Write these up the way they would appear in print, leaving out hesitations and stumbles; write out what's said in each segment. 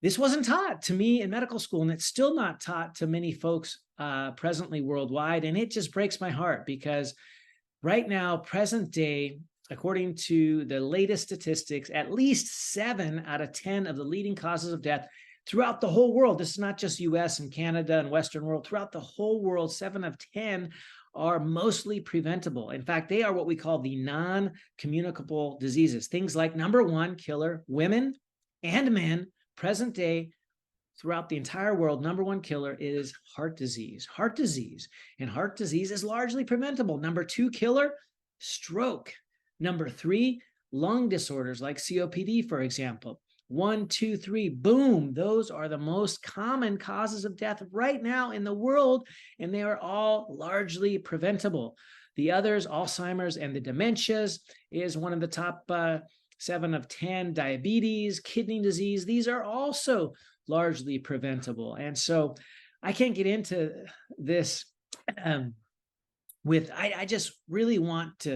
This wasn't taught to me in medical school, and it's still not taught to many folks presently worldwide. And it just breaks my heart because right now, present day, according to the latest statistics, at least 7 out of 10 of the leading causes of death throughout the whole world, this is not just US and Canada and Western world, throughout the whole world, 7 of 10 are mostly preventable. In fact, they are what we call the non-communicable diseases. Things like number one killer, women and men, present day, throughout the entire world, number one killer is heart disease. Heart disease. And heart disease is largely preventable. Number two killer, stroke. Number three, lung disorders like COPD, for example. 1, 2, 3, boom. Those are the most common causes of death right now in the world, and they are all largely preventable. The others, Alzheimer's and the dementias, is one of the top 7 of 10. Diabetes, kidney disease, these are also largely preventable. And so I can't get into this I just really want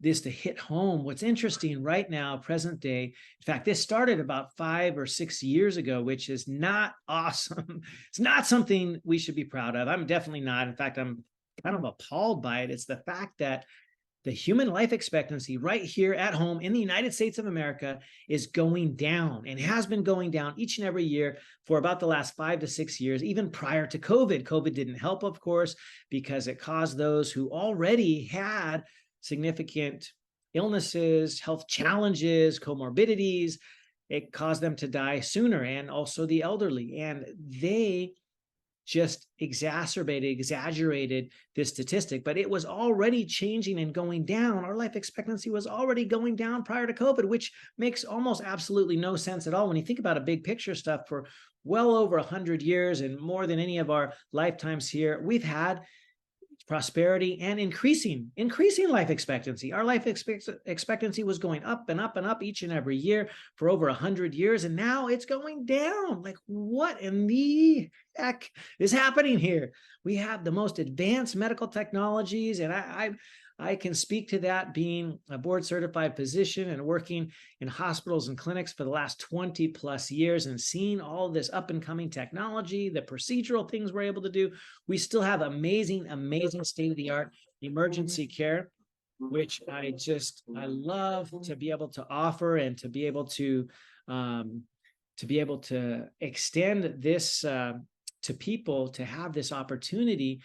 this to hit home. What's interesting right now, present day, in fact, this started about 5 or 6 years ago, which is not awesome. It's not something we should be proud of. I'm definitely not. In fact, I'm kind of appalled by it. It's the fact that the human life expectancy right here at home in the United States of America is going down and has been going down each and every year for about the last 5 to 6 years, even prior to COVID. COVID didn't help, of course, because it caused those who already had significant illnesses, health challenges, comorbidities, it caused them to die sooner, and also the elderly. And they just exaggerated this statistic, but it was already changing and going down. Our life expectancy was already going down prior to COVID, which makes almost absolutely no sense at all when you think about a big picture stuff. For well over 100 years and more than any of our lifetimes here, we've had prosperity and increasing life expectancy. Our life expectancy was going up and up and up each and every year for over 100 years, and now it's going down. Like, what in the heck is happening here? We have the most advanced medical technologies, and I can speak to that, being a board certified physician and working in hospitals and clinics for the last 20 plus years and seeing all this up and coming technology, the procedural things we're able to do. We still have amazing state of the art emergency care, which I love to be able to offer and to be able to extend this to people, to have this opportunity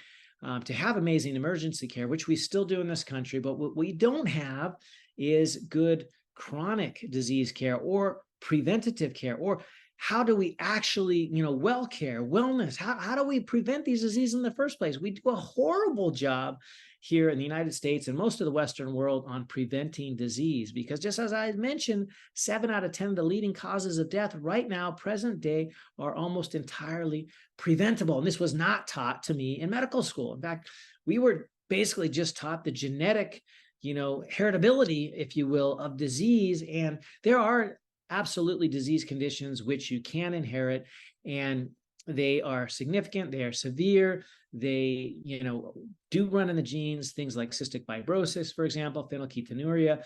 to have amazing emergency care, which we still do in this country. But what we don't have is good chronic disease care or preventative care, or how do we actually, well care, wellness, how do we prevent these diseases in the first place? We do a horrible job here in the United States and most of the Western world on preventing disease, because just as I mentioned, 7 out of 10 of the leading causes of death right now, present day, are almost entirely preventable. And this was not taught to me in medical school. In fact, we were basically just taught the genetic, heritability, if you will, of disease. And there are absolutely disease conditions which you can inherit, and they are significant, they are severe, they do run in the genes, things like cystic fibrosis, for example, phenylketonuria.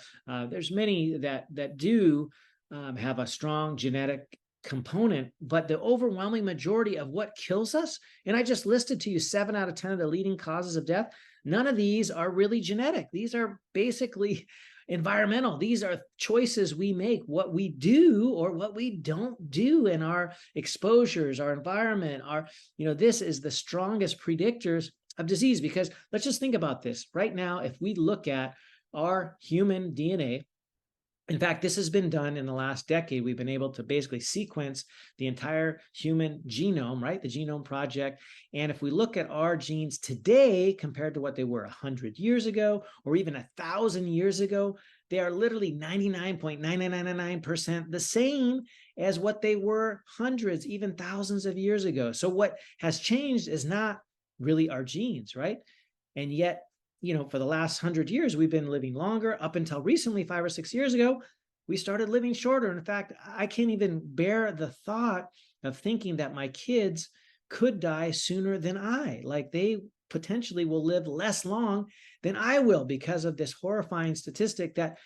There's many that do have a strong genetic component, but the overwhelming majority of what kills us, and I just listed to you 7 out of 10 of the leading causes of death, none of these are really genetic. These are basically environmental. These are choices we make, what we do or what we don't do in our exposures, our environment, this is the strongest predictors of disease. Because let's just think about this right now. If we look at our human DNA, in fact, this has been done in the last decade. We've been able to basically sequence the entire human genome, right? The Genome Project. And if we look at our genes today compared to what they were 100 years ago, or even 1,000 years ago, they are literally 99.9999% the same as what they were hundreds, even thousands of years ago. So what has changed is not really our genes, right? And yet, for the last 100 years, we've been living longer. Up until recently, 5 or 6 years ago, we started living shorter. In fact, I can't even bear the thought of thinking that my kids could die sooner than I. Like, they potentially will live less long than I will, because of this horrifying statistic that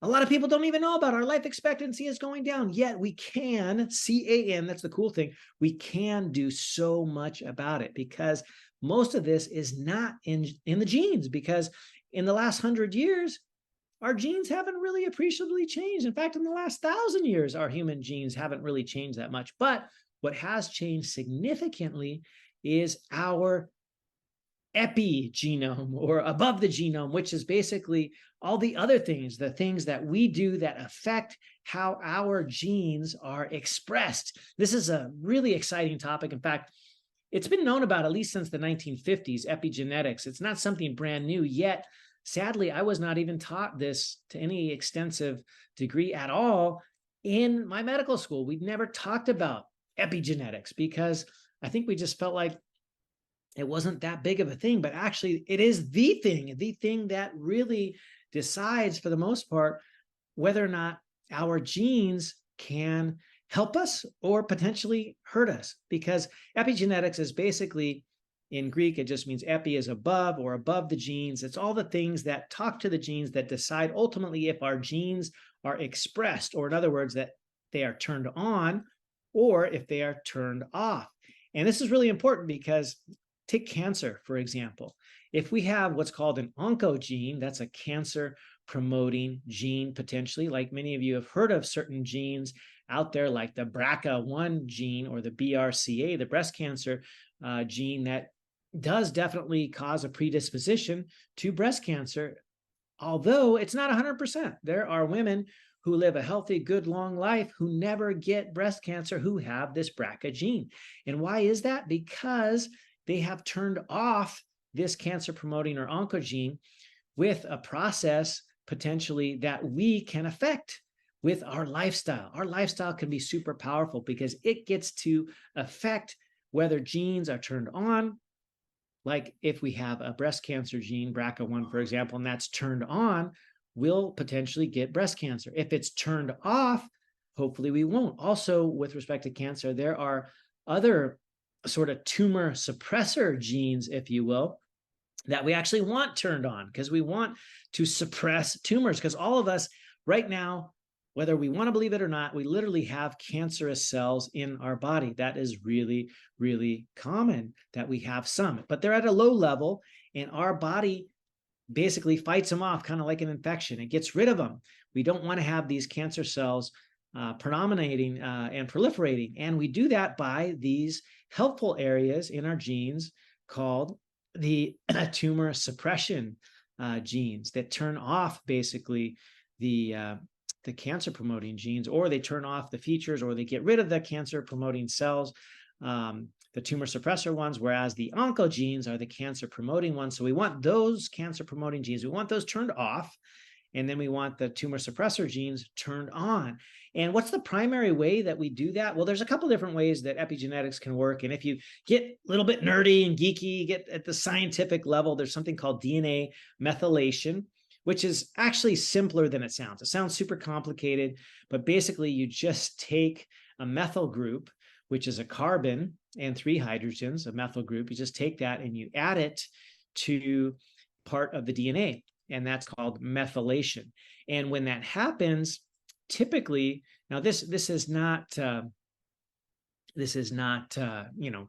A lot of people don't even know about our life expectancy is going down, yet we can, CAN, that's the cool thing, we can do so much about it because most of this is not in the genes, because in the last 100 years, our genes haven't really appreciably changed. In fact, in the last 1,000 years, our human genes haven't really changed that much. But what has changed significantly is our epigenome, or above the genome, which is basically all the other things, the things that we do that affect how our genes are expressed. This is a really exciting topic. In fact, it's been known about at least since the 1950s, epigenetics. It's not something brand new yet. Sadly, I was not even taught this to any extensive degree at all in my medical school. We'd never talked about epigenetics because I think we just felt like it wasn't that big of a thing, but actually it is the thing that really decides, for the most part, whether or not our genes can help us or potentially hurt us. Because epigenetics is basically, in Greek, it just means epi is above, or above the genes. It's all the things that talk to the genes that decide ultimately if our genes are expressed, or in other words, that they are turned on or if they are turned off. And this is really important because take cancer, for example. If we have what's called an oncogene, that's a cancer promoting gene potentially, like many of you have heard of certain genes out there like the BRCA1 gene or the BRCA, the breast cancer gene, that does definitely cause a predisposition to breast cancer, although it's not 100%. There are women who live a healthy, good, long life who never get breast cancer who have this BRCA gene. And why is that? Because they have turned off this cancer promoting or oncogene with a process potentially that we can affect with our lifestyle. Our lifestyle can be super powerful because it gets to affect whether genes are turned on. Like if we have a breast cancer gene, BRCA1, for example, and that's turned on, we'll potentially get breast cancer. If it's turned off, hopefully we won't. Also, with respect to cancer, there are other sort of tumor suppressor genes, if you will, that we actually want turned on because we want to suppress tumors. Because all of us right now, whether we want to believe it or not, we literally have cancerous cells in our body. That is really, really common that we have some, but they're at a low level and our body basically fights them off, kind of like an infection. It gets rid of them. We don't want to have these cancer cells predominating and proliferating. And we do that by these helpful areas in our genes called the tumor suppression genes that turn off basically the cancer promoting genes, or they turn off the features, or they get rid of the cancer promoting cells, the tumor suppressor ones, whereas the oncogenes are the cancer promoting ones. So we want those cancer promoting genes, we want those turned off. And then we want the tumor suppressor genes turned on. And what's the primary way that we do that? Well, there's a couple different ways that epigenetics can work. And if you get a little bit nerdy and geeky, get at the scientific level, there's something called DNA methylation, which is actually simpler than it sounds. It sounds super complicated, but basically you just take a methyl group, which is a carbon and 3 hydrogens, a methyl group. You just take that and you add it to part of the DNA. And that's called methylation. And when that happens, typically, now this is not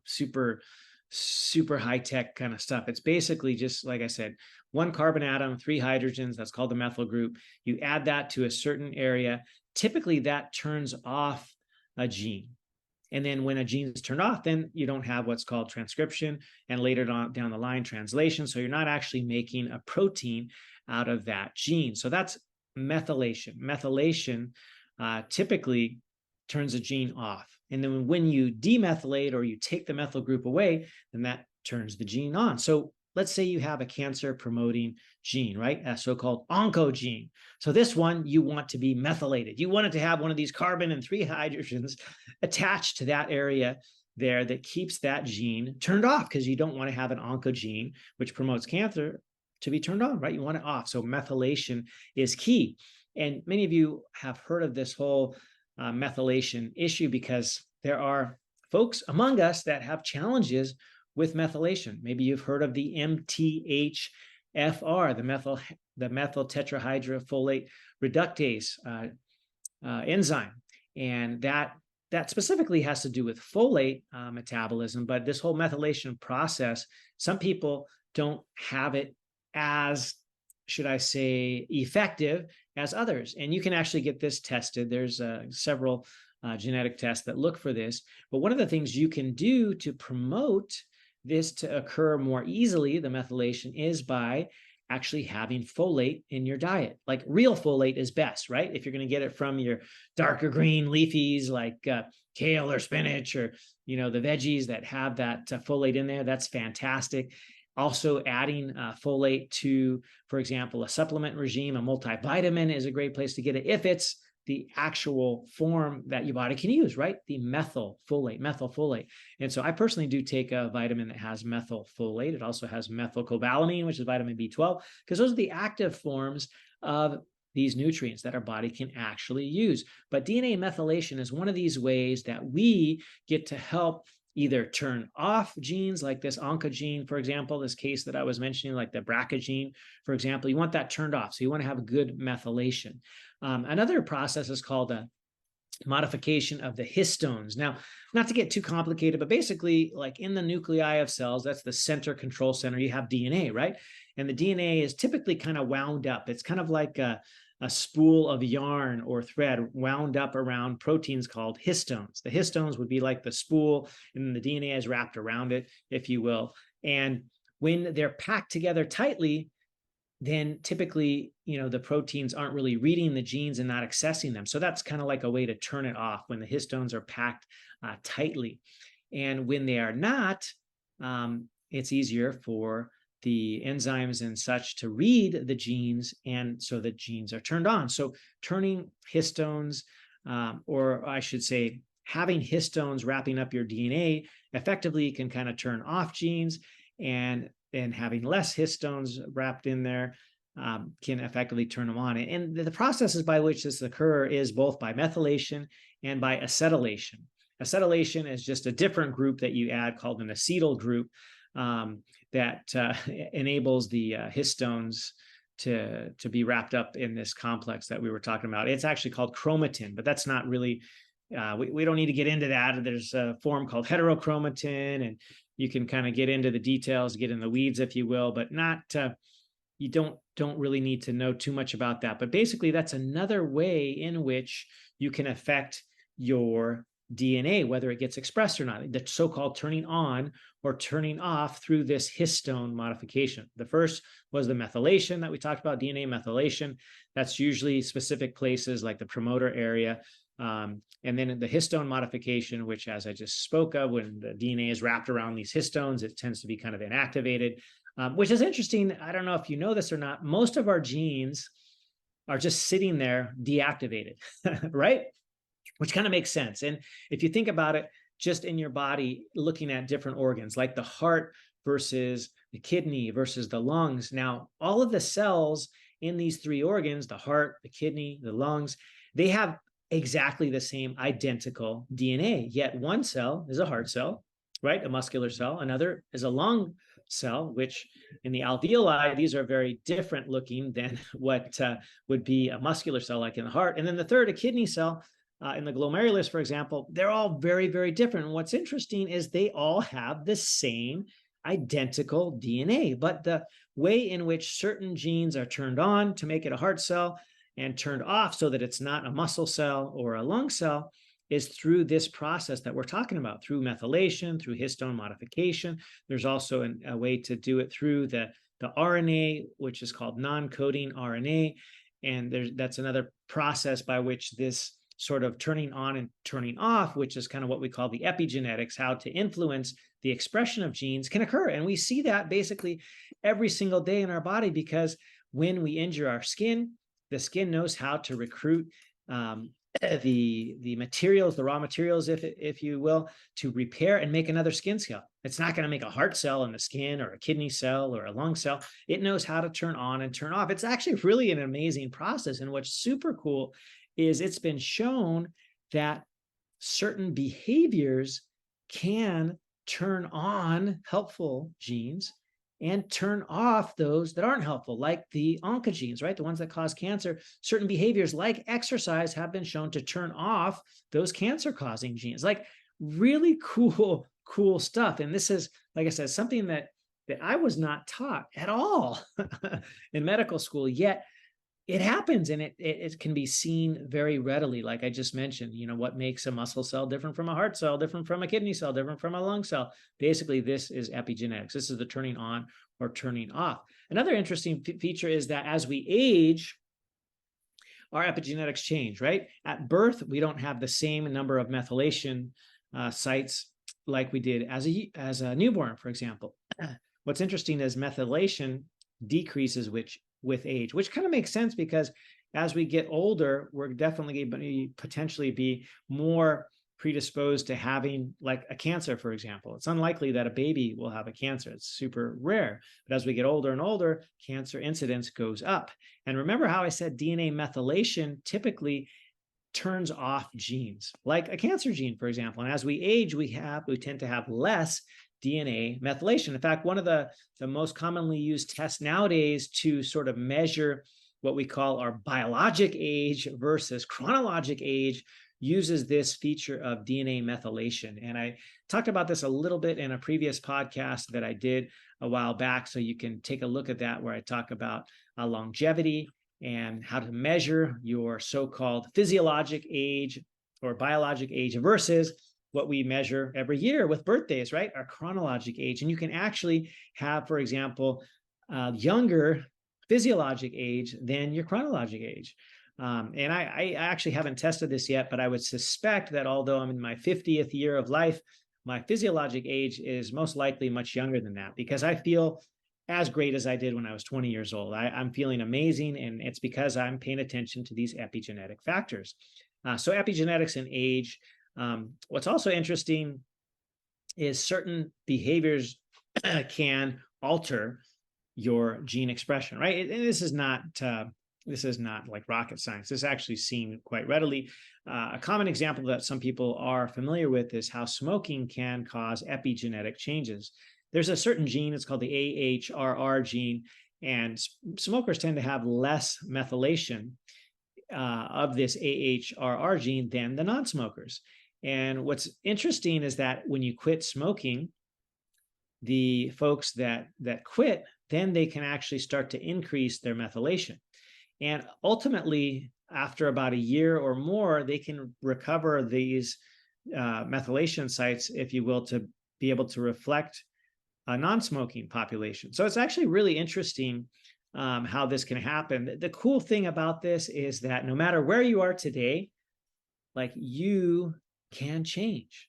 super high tech kind of stuff. It's basically just like I said, 1 carbon atom, 3 hydrogens. That's called the methyl group. You add that to a certain area. Typically, that turns off a gene. And then when a gene is turned off, then you don't have what's called transcription, and later down the line, translation. So you're not actually making a protein out of that gene. So that's methylation. Methylation typically turns a gene off. And then when you demethylate or you take the methyl group away, then that turns the gene on. So let's say you have a cancer promoting gene, right? A so-called oncogene. So this one, you want to be methylated. You want it to have one of these carbon and 3 hydrogens attached to that area there that keeps that gene turned off, because you don't want to have an oncogene, which promotes cancer, to be turned on, right? You want it off. So methylation is key. And many of you have heard of this whole methylation issue because there are folks among us that have challenges with methylation. Maybe you've heard of the MTHFR, the the methyl tetrahydrofolate reductase enzyme. And that specifically has to do with folate metabolism, but this whole methylation process, some people don't have it as, should I say, effective as others. And you can actually get this tested. There's several genetic tests that look for this. But one of the things you can do to promote this to occur more easily, the methylation, is by actually having folate in your diet. Like real folate is best, right? If you're going to get it from your darker green leafies like kale or spinach, or the veggies that have that folate in there, that's fantastic. Also adding folate to, for example, a supplement regime, a multivitamin is a great place to get it if it's the actual form that your body can use, right? The methylfolate. And so I personally do take a vitamin that has methylfolate. It also has methylcobalamin, which is vitamin B12, because those are the active forms of these nutrients that our body can actually use. But DNA methylation is one of these ways that we get to help either turn off genes like this oncogene, for example, this case that I was mentioning, like the BRCA gene, for example. You want that turned off. So you want to have a good methylation. Another process is called a modification of the histones. Now, not to get too complicated, but basically, like in the nuclei of cells, that's the center control center, you have DNA, right? And the DNA is typically kind of wound up. It's kind of like a spool of yarn or thread wound up around proteins called histones. The histones would be like the spool, and the DNA is wrapped around it, if you will. And when they're packed together tightly, then typically, the proteins aren't really reading the genes and not accessing them. So that's kind of like a way to turn it off when the histones are packed tightly. And when they are not, it's easier for the enzymes and such to read the genes, and so the genes are turned on. So turning histones, or I should say, having histones wrapping up your DNA effectively can kind of turn off genes, and having less histones wrapped in there can effectively turn them on. And the processes by which this occurs is both by methylation and by acetylation. Acetylation is just a different group that you add called an acetyl group that enables the histones to be wrapped up in this complex that we were talking about. It's actually called chromatin, but that's not really, we don't need to get into that. There's a form called heterochromatin, and you can kind of get into the details, get in the weeds, if you will, but not, you don't really need to know too much about that. But basically, that's another way in which you can affect your DNA, whether it gets expressed or not, the so-called turning on or turning off through this histone modification. The first was the methylation that we talked about, DNA methylation. That's usually specific places like the promoter area. And then the histone modification, which, as I just spoke of, when the DNA is wrapped around these histones, it tends to be kind of inactivated, which is interesting. I don't know if you know this or not. Most of our genes are just sitting there deactivated, right? Which kind of makes sense. And if you think about it, just in your body, looking at different organs, like the heart versus the kidney versus the lungs. Now, all of the cells in these three organs, the heart, the kidney, the lungs, they have exactly the same identical DNA. Yet one cell is a heart cell, right? A muscular cell. Another is a lung cell, which in the alveoli, these are very different looking than what would be a muscular cell like in the heart. And then the third, a kidney cell. In the glomerulus, for example, they're all very, very different. And what's interesting is they all have the same identical DNA, but the way in which certain genes are turned on to make it a heart cell and turned off so that it's not a muscle cell or a lung cell is through this process that we're talking about, through methylation, through histone modification. There's also a way to do it through the RNA, which is called non-coding RNA. And that's another process by which this sort of turning on and turning off, which is kind of what we call the epigenetics, how to influence the expression of genes, can occur. And we see that basically every single day in our body, because when we injure our skin, the skin knows how to recruit the materials, the raw materials, if you will, to repair and make another skin cell. It's not going to make a heart cell in the skin or a kidney cell or a lung cell. It knows how to turn on and turn off. It's actually really an amazing process. And what's super cool is it's been shown that certain behaviors can turn on helpful genes and turn off those that aren't helpful, like the oncogenes, right? The ones that cause cancer. Certain behaviors like exercise have been shown to turn off those cancer-causing genes. Like really cool stuff. And this is, like I said, something that I was not taught at all in medical school, yet it happens, and it can be seen very readily. Like I just mentioned, what makes a muscle cell different from a heart cell, different from a kidney cell, different from a lung cell. Basically, this is epigenetics. This is the turning on or turning off. Another interesting feature is that as we age, our epigenetics change, right? At birth, we don't have the same number of methylation sites like we did as a newborn, for example. What's interesting is methylation decreases with age, which kind of makes sense because as we get older, we're definitely going to potentially be more predisposed to having like a cancer, for example. It's unlikely that a baby will have a cancer. It's super rare. But as we get older and older, cancer incidence goes up. And remember how I said DNA methylation typically turns off genes, like a cancer gene, for example. And as we age, we tend to have less DNA methylation. In fact, one of the most commonly used tests nowadays to sort of measure what we call our biologic age versus chronologic age uses this feature of DNA methylation. And I talked about this a little bit in a previous podcast that I did a while back. So you can take a look at that, where I talk about longevity and how to measure your so-called physiologic age or biologic age versus what we measure every year with birthdays, right? Our chronologic age. And you can actually have, for example, younger physiologic age than your chronologic age. And I actually haven't tested this yet, but I would suspect that although I'm in my 50th year of life, my physiologic age is most likely much younger than that, because I feel as great as I did when I was 20 years old. I'm feeling amazing, and it's because I'm paying attention to these epigenetic factors. So epigenetics and age. What's also interesting is certain behaviors can alter your gene expression, right? And this is not like rocket science. This is actually seen quite readily. A common example that some people are familiar with is how smoking can cause epigenetic changes. There's a certain gene, it's called the AHRR gene, and smokers tend to have less methylation of this AHRR gene than the non-smokers. And what's interesting is that when you quit smoking, the folks that quit, then they can actually start to increase their methylation. And ultimately, after about a year or more, they can recover these methylation sites, if you will, to be able to reflect a non-smoking population. So it's actually really interesting how this can happen. The cool thing about this is that no matter where you are today, like, you can change.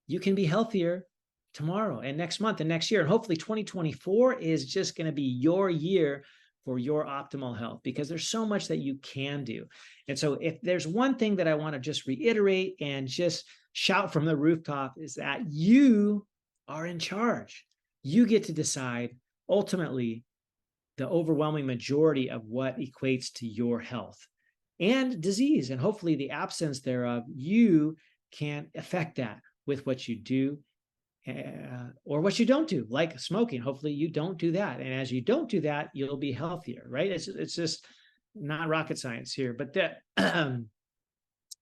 You can be healthier tomorrow and next month and next year. And hopefully 2024 is just going to be your year for your optimal health, because there's so much that you can do. And so if there's one thing that I want to just reiterate and just shout from the rooftop, is that you are in charge. You get to decide ultimately the overwhelming majority of what equates to your health and disease, and hopefully the absence thereof. You can affect that with what you do or what you don't do, like smoking. Hopefully you don't do that. And as you don't do that, you'll be healthier, right? It's just not rocket science here. But that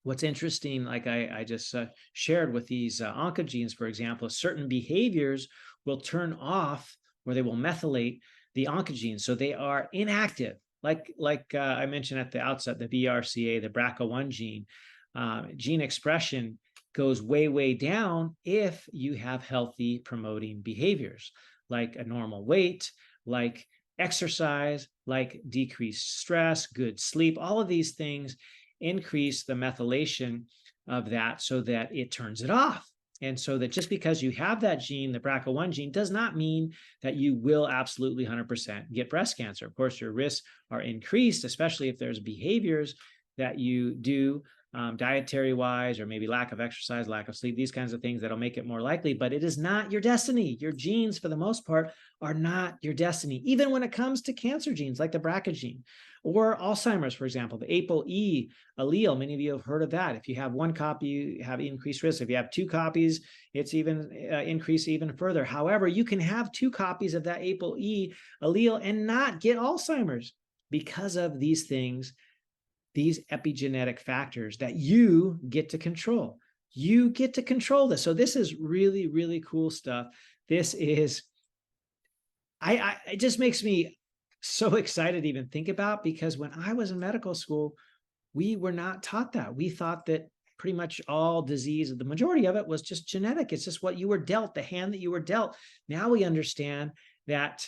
what's interesting, like I just shared with these oncogenes, for example, certain behaviors will turn off, or they will methylate the oncogenes. So they are inactive. Like I mentioned at the outset, the BRCA, the BRCA1 gene, gene expression goes way down if you have healthy promoting behaviors, like a normal weight, like exercise, like decreased stress, good sleep. All of these things increase the methylation of that so that it turns it off. And so that just because you have that gene, the BRCA1 gene, does not mean that you will absolutely 100% get breast cancer. Of course, your risks are increased, especially if there's behaviors that you do dietary wise, or maybe lack of exercise, lack of sleep, these kinds of things that'll make it more likely, but it is not your destiny. Your genes, for the most part, are not your destiny, even when it comes to cancer genes like the BRCA gene or Alzheimer's, for example, the APOE allele. Many of you have heard of that. If you have one copy, you have increased risk. If you have two copies, it's even increased even further. However, you can have two copies of that APOE allele and not get Alzheimer's because of these things, these epigenetic factors that you get to control. You get to control this. So this is really, really cool stuff. This is, it just makes me so excited to even think about, because when I was in medical school, we were not taught that. We thought that pretty much all disease, the majority of it was just genetic. It's just what you were dealt, the hand that you were dealt. Now we understand that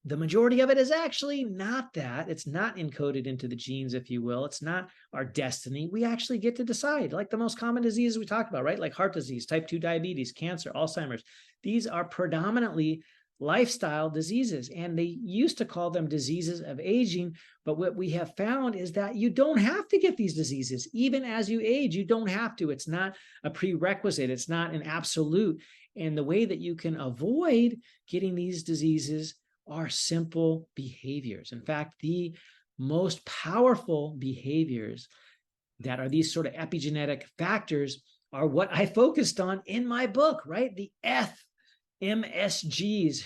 the majority of it is actually not that. It's not encoded into the genes, if you will. It's not our destiny. We actually get to decide, like the most common diseases we talked about, right? Like heart disease, type 2 diabetes, cancer, Alzheimer's. These are predominantly lifestyle diseases, and they used to call them diseases of aging. But what we have found is that you don't have to get these diseases. Even as you age, you don't have to. It's not a prerequisite. It's not an absolute. And the way that you can avoid getting these diseases are simple behaviors. In fact, the most powerful behaviors that are these sort of epigenetic factors are what I focused on in my book, right? The FMSGs,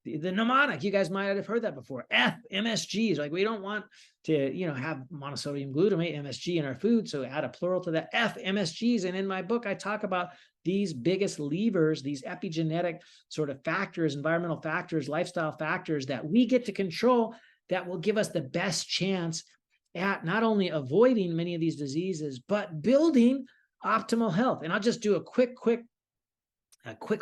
the mnemonic. You guys might have heard that before. FMSGs. Like, we don't want to, have monosodium glutamate, MSG, in our food. So add a plural to that, FMSGs. And in my book, I talk about these biggest levers, these epigenetic sort of factors, environmental factors, lifestyle factors that we get to control, that will give us the best chance at not only avoiding many of these diseases, but building optimal health. And I'll just do a quick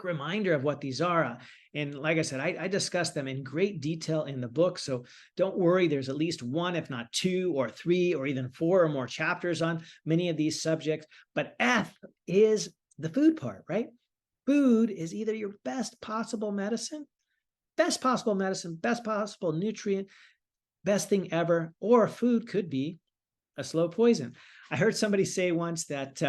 reminder of what these are. And like I said, I discuss them in great detail in the book. So don't worry, there's at least one, if not two or three, or even four or more chapters on many of these subjects. But F is the food part, right? Food is either your best possible medicine, best possible nutrient, best thing ever, or food could be a slow poison. I heard somebody say once that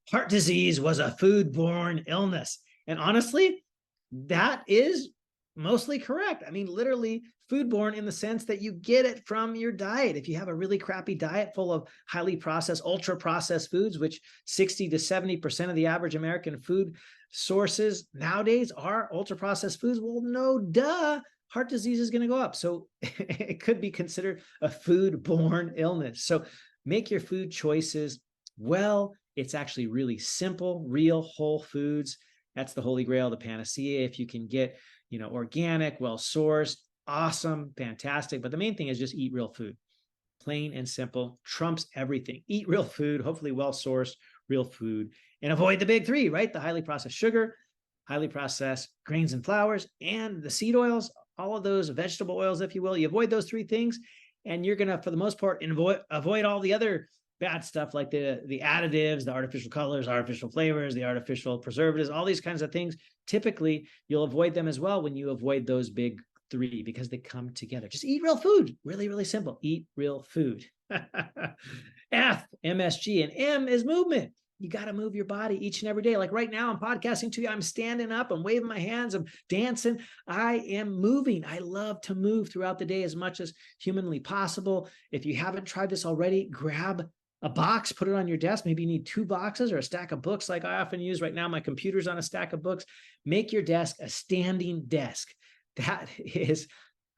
heart disease was a food-borne illness. And honestly, that is mostly correct. I mean, literally food-borne in the sense that you get it from your diet. If you have a really crappy diet full of highly processed, ultra-processed foods, which 60 to 70% of the average American food sources nowadays are ultra-processed foods, well, no duh, heart disease is going to go up. So it could be considered a food-borne illness. So make your food choices well. It's actually really simple, real whole foods. That's the holy grail, the panacea. If you can get, organic, well-sourced, awesome, fantastic. But the main thing is just eat real food. Plain and simple, trumps everything. Eat real food, hopefully well-sourced, real food, and avoid the big three, right? The highly processed sugar, highly processed grains and flours, and the seed oils, all of those vegetable oils, if you will. You avoid those three things, and you're going to, for the most part, avoid all the other bad stuff like the additives, the artificial colors, artificial flavors, the artificial preservatives, all these kinds of things. Typically, you'll avoid them as well when you avoid those big three, because they come together. Just eat real food. Really, really simple. Eat real food. F, MSG, and M is movement. You got to move your body each and every day. Like right now, I'm podcasting to you. I'm standing up. I'm waving my hands. I'm dancing. I am moving. I love to move throughout the day as much as humanly possible. If you haven't tried this already, grab a box, put it on your desk. Maybe you need 2 boxes or a stack of books like I often use. Right now, my computer's on a stack of books. Make your desk a standing desk. That is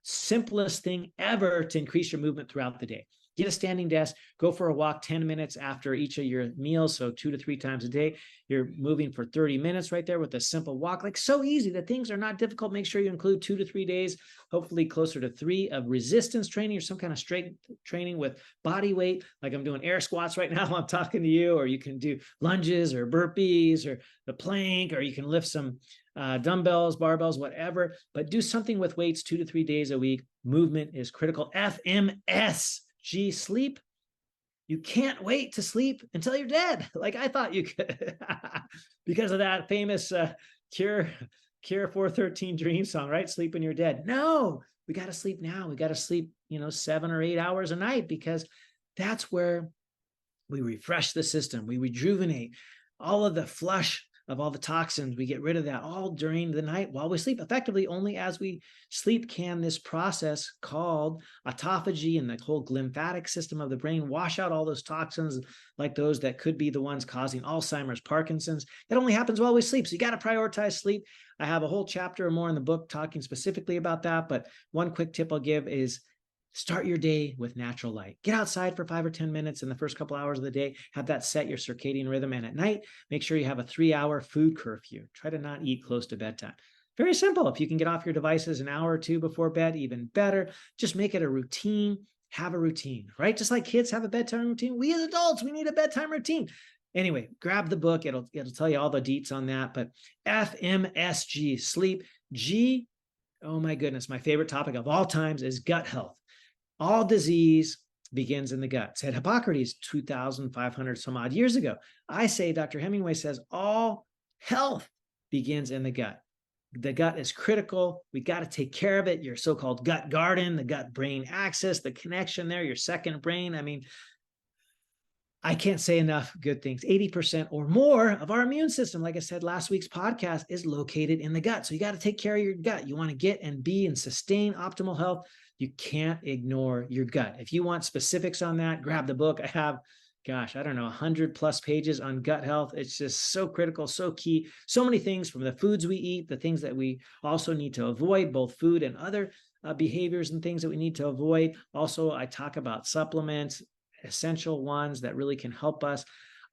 simplest thing ever to increase your movement throughout the day. Get a standing desk, go for a walk 10 minutes after each of your meals. So 2 to 3 times a day, you're moving for 30 minutes right there with a simple walk. Like, so easy. The things are not difficult. Make sure you include 2 to 3 days, hopefully closer to 3 of resistance training or some kind of strength training with body weight. Like I'm doing air squats right now while I'm talking to you, or you can do lunges or burpees or the plank, or you can lift some dumbbells, barbells, whatever, but do something with weights 2 to 3 days a week. Movement is critical. FMS. G, sleep. You can't wait to sleep until you're dead. Like I thought you could, because of that famous Cure 413 Dream song, right? Sleep when you're dead. No, we got to sleep now. We got to sleep, 7 or 8 hours a night, because that's where We refresh the system. We rejuvenate all of the flush of all the toxins. We get rid of that all during the night while we sleep. Effectively, only as we sleep can this process called autophagy and the whole lymphatic system of the brain wash out all those toxins, like those that could be the ones causing Alzheimer's, Parkinson's. That only happens while we sleep. So you got to prioritize sleep. I have a whole chapter or more in the book talking specifically about that. But one quick tip I'll give is start your day with natural light. Get outside for 5 or 10 minutes in the first couple hours of the day. Have that set your circadian rhythm. And at night, make sure you have a 3-hour food curfew. Try to not eat close to bedtime. Very simple. If you can get off your devices an hour or two before bed, even better. Just make it a routine. Have a routine, right? Just like kids have a bedtime routine. We as adults, we need a bedtime routine. Anyway, grab the book. It'll tell you all the deets on that. But FMSG, sleep. G, oh my goodness, my favorite topic of all times is gut health. All disease begins in the gut, said Hippocrates 2,500 some odd years ago. I say, Dr. Hemingway says, all health begins in the gut. The gut is critical. We got to take care of it. Your so-called gut garden, the gut-brain axis, the connection there, your second brain. I mean, I can't say enough good things. 80% or more of our immune system, like I said, last week's podcast, is located in the gut. So you got to take care of your gut. You want to get and be and sustain optimal health. You can't ignore your gut. If you want specifics on that, grab the book. I have, gosh, I don't know, 100+ pages on gut health. It's just so critical, so key. So many things from the foods we eat, the things that we also need to avoid, both food and other behaviors and things that we need to avoid. Also, I talk about supplements, essential ones that really can help us.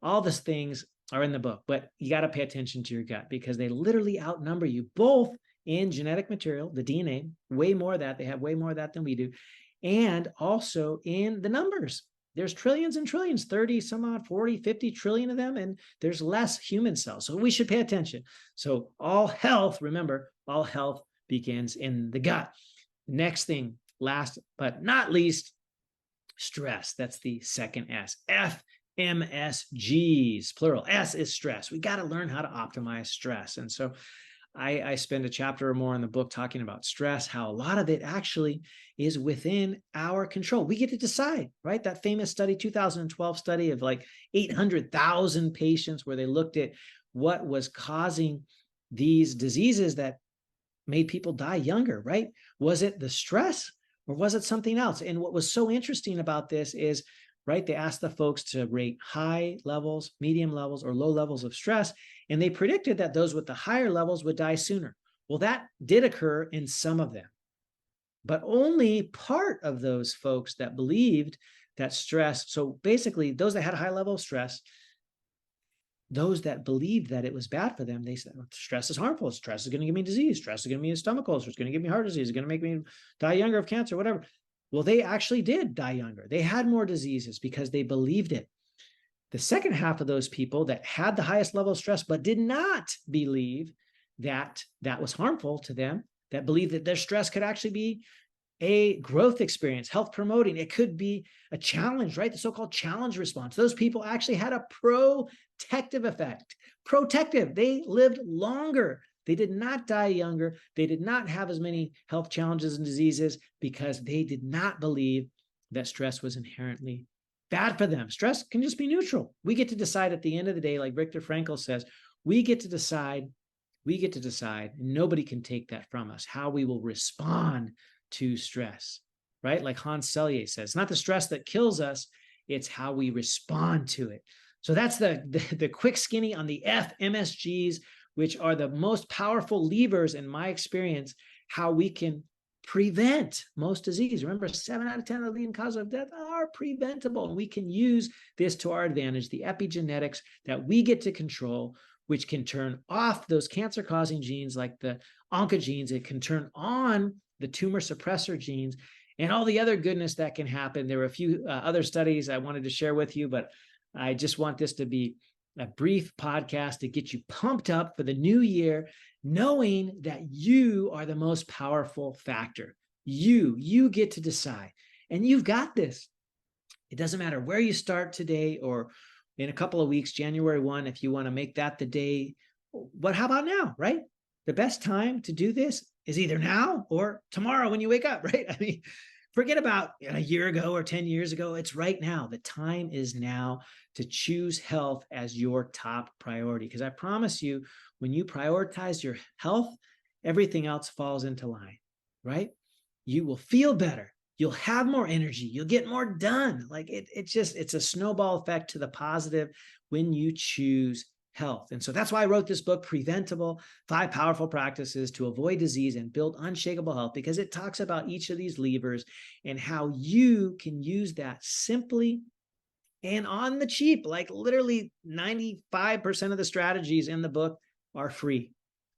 All these things are in the book, but you got to pay attention to your gut because they literally outnumber you both in genetic material, the DNA, way more of that. They have way more of that than we do. And also in the numbers. There's trillions and trillions, 30 some odd, 40, 50 trillion of them, and there's less human cells. So we should pay attention. So all health, remember, all health begins in the gut. Next thing, last but not least, stress. That's the second S. FMSGs, plural. S is stress. We got to learn how to optimize stress. And so I spend a chapter or more in the book talking about stress, how a lot of it actually is within our control. We get to decide, right? That famous study, 2012 study of like 800,000 patients where they looked at what was causing these diseases that made people die younger, right? Was it the stress or was it something else? And what was so interesting about this is, right, they asked the folks to rate high levels, medium levels, or low levels of stress, and they predicted that those with the higher levels would die sooner. Well, that did occur in some of them, but only part of those folks that believed that stress, so basically those that had a high level of stress, those that believed that it was bad for them, they said, stress is harmful. Stress is going to give me disease. Stress is going to give me a stomach ulcer. It's going to give me heart disease. It's going to make me die younger of cancer, whatever. Well, they actually did die younger. They had more diseases because they believed it. The second half of those people that had the highest level of stress but did not believe that that was harmful to them, that believed that their stress could actually be a growth experience, health promoting. It could be a challenge, right? The so-called challenge response. Those people actually had a protective effect. Protective. They lived longer. They did not die younger. They did not have as many health challenges and diseases because they did not believe that stress was inherently bad for them. Stress can just be neutral. We get to decide at the end of the day, like Viktor Frankl says, we get to decide, and nobody can take that from us, how we will respond to stress, right? Like Hans Selye says, it's not the stress that kills us, it's how we respond to it. So that's the quick skinny on the FMSGs, which are the most powerful levers in my experience, how we can prevent most disease. Remember, 7 out of 10 of the leading causes of death are preventable. And we can use this to our advantage, the epigenetics that we get to control, which can turn off those cancer-causing genes like the oncogenes. It can turn on the tumor suppressor genes and all the other goodness that can happen. There were a few other studies I wanted to share with you, but I just want this to be a brief podcast to get you pumped up for the new year, knowing that you are the most powerful factor. You get to decide, and you've got this. It doesn't matter where you start today or in a couple of weeks, January 1, if you want to make that the day. But how about now, right? The best time to do this is either now or tomorrow when you wake up, right? I mean, Forget about a year ago or 10 years ago. It's right now. The time is now to choose health as your top priority. Because I promise you, when you prioritize your health, everything else falls into line, right? You will feel better. You'll have more energy. You'll get more done. Like it's a snowball effect to the positive when you choose health. And so that's why I wrote this book, Preventable: 5 Powerful Practices to Avoid Disease and Build Unshakable Health, because it talks about each of these levers and how you can use that simply and on the cheap. Like literally 95% of the strategies in the book are free.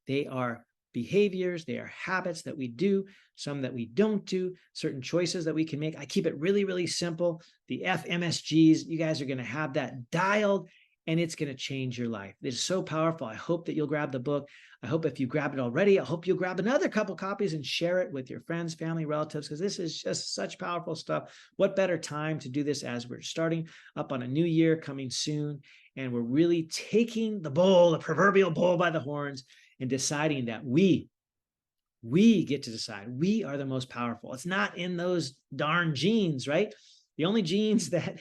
They are behaviors, they are habits that we do, some that we don't do, certain choices that we can make. I keep it really, really simple. The FMSGs, you guys are going to have that dialed, and it's going to change your life. It's so powerful. I hope that you'll grab the book. I hope if you grabbed it already, I hope you'll grab another couple copies and share it with your friends, family, relatives, because this is just such powerful stuff. What better time to do this as we're starting up on a new year coming soon, and we're really taking the bull, the proverbial bull by the horns, and deciding that we get to decide. We are the most powerful. It's not in those darn genes, right? The only genes that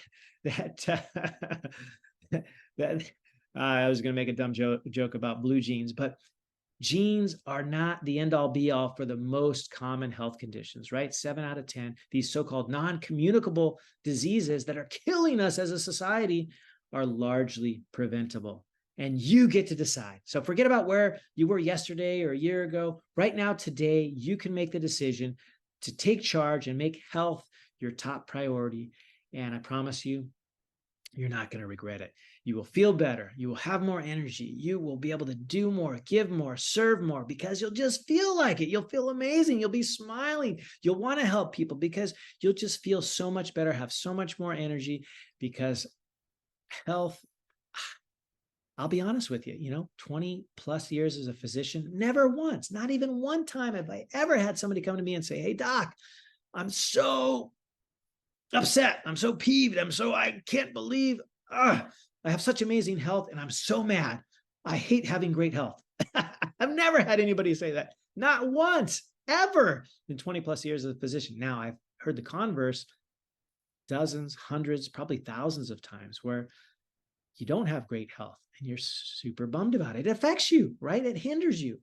that I was going to make a dumb joke about blue jeans, but genes are not the end all be all for the most common health conditions, right? 7 out of 10, these so-called non-communicable diseases that are killing us as a society are largely preventable. And you get to decide. So forget about where you were yesterday or a year ago. Right now, today, you can make the decision to take charge and make health your top priority. And I promise you, you're not going to regret it. You will feel better. You will have more energy. You will be able to do more, give more, serve more, because you'll just feel like it. You'll feel amazing. You'll be smiling. You'll want to help people because you'll just feel so much better, have so much more energy, because health, I'll be honest with you, 20 plus years as a physician, never once, not even one time have I ever had somebody come to me and say, "Hey, doc, I'm so upset. I'm so peeved. I can't believe I have such amazing health and I'm so mad. I hate having great health." I've never had anybody say that. Not once, ever in 20 plus years as a physician. Now, I've heard the converse dozens, hundreds, probably thousands of times where you don't have great health and you're super bummed about it. It affects you, right? It hinders you.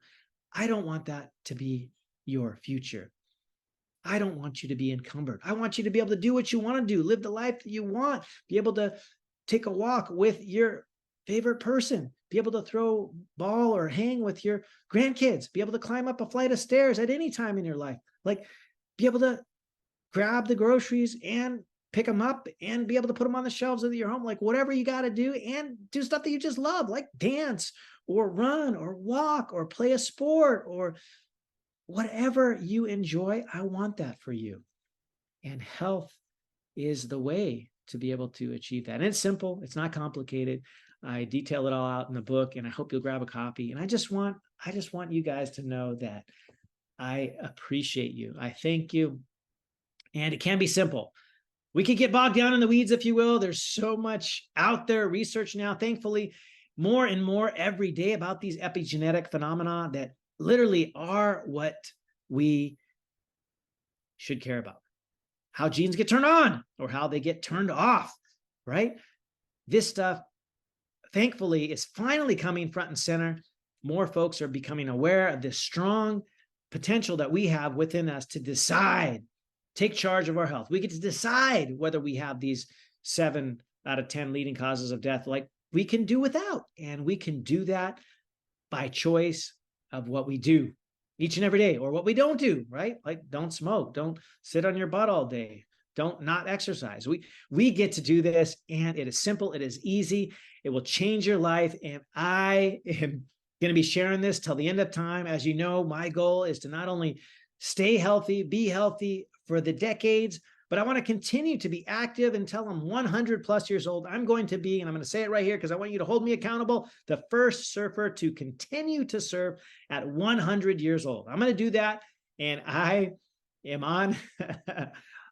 I don't want that to be your future. I don't want you to be encumbered. I want you to be able to do what you want to do, live the life that you want, be able to take a walk with your favorite person, be able to throw ball or hang with your grandkids, be able to climb up a flight of stairs at any time in your life, like be able to grab the groceries and pick them up and be able to put them on the shelves of your home, like whatever you got to do, and do stuff that you just love, like dance or run or walk or play a sport or whatever you enjoy. I want that for you. And health is the way to be able to achieve that. And it's simple. It's not complicated. I detail it all out in the book, and I hope you'll grab a copy. And I just want you guys to know that I appreciate you. I thank you. And it can be simple. We could get bogged down in the weeds, if you will. There's so much out there, research now, thankfully, more and more every day about these epigenetic phenomena that literally are what we should care about. How genes get turned on or how they get turned off, right? This stuff, thankfully, is finally coming front and center. More folks are becoming aware of this strong potential that we have within us to decide, take charge of our health. We get to decide whether we have these 7 out of 10 leading causes of death, like we can do without. And we can do that by choice of what we do each and every day, or what we don't do, right? Like don't smoke, don't sit on your butt all day, don't not exercise. We get to do this, and it is simple, it is easy, it will change your life. And I am going to be sharing this till the end of time. As you know, my goal is to not only stay healthy, be healthy for the decades, but I want to continue to be active until I'm 100 plus years old. I'm going to be, and I'm going to say it right here because I want you to hold me accountable, the first surfer to continue to surf at 100 years old. I'm going to do that. And I am on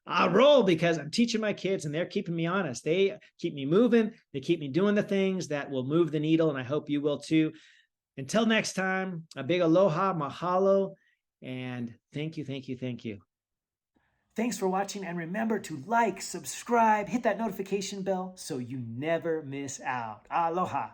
a roll because I'm teaching my kids and they're keeping me honest. They keep me moving. They keep me doing the things that will move the needle. And I hope you will too. Until next time, a big aloha, mahalo, and thank you, thank you, thank you. Thanks for watching, and remember to like, subscribe, hit that notification bell so you never miss out. Aloha.